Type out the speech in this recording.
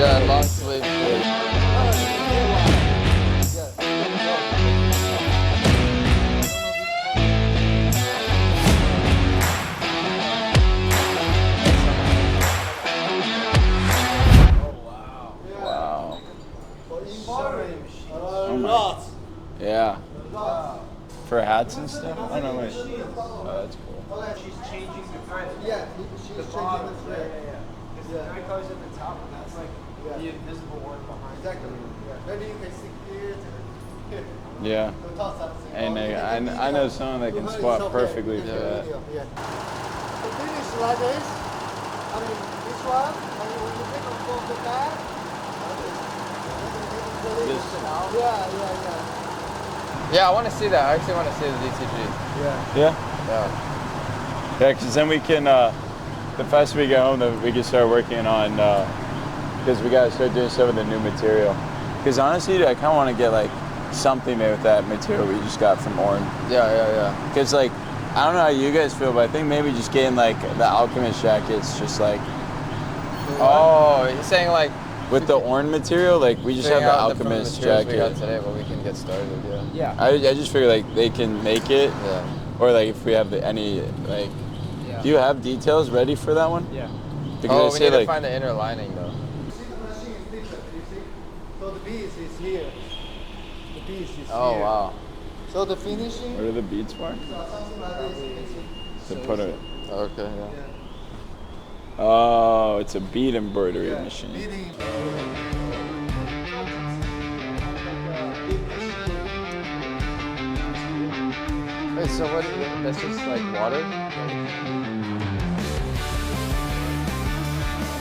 Yeah, long sleeve. Wow. A lot. Yeah. For hats and stuff? Oh no, wait. Oh, that's cool. She's changing the thread. Yeah, she's changing the thread. Because the thread goes at the top, and that's like the invisible work behind. Exactly. Maybe you can see here. Yeah. And I know someone that can swap perfectly for that. The finish like this. I mean, this one, when you take off the back, yeah. Yeah, I want to see that. I actually want to see the DTG. Yeah. Yeah? Yeah. Yeah, because then we can, the faster we get home, then we can start working on, because we got to start doing some of the new material. Because honestly, I kind of want to get like something made with that material we just got from Orn. Yeah. Because like, I don't know how you guys feel, but I think maybe just getting like the Alchemist jackets, just like. Oh, you're saying like. With the Orn material, like we just have the Alchemist jacket. We got today, but we can get started. Yeah. I just figure like they can make it. Yeah. Or like if we have any like. Do you have details ready for that one? Yeah. Because we need to find the inner lining though. You see the machine is different, you see? So the piece is here. The piece is here. Oh wow. So the finishing. What are the beads for? Something like this, you can see. To put it. Okay. Yeah. Oh, it's a bead embroidery machine. Beading. Wait, so what? That's just like water?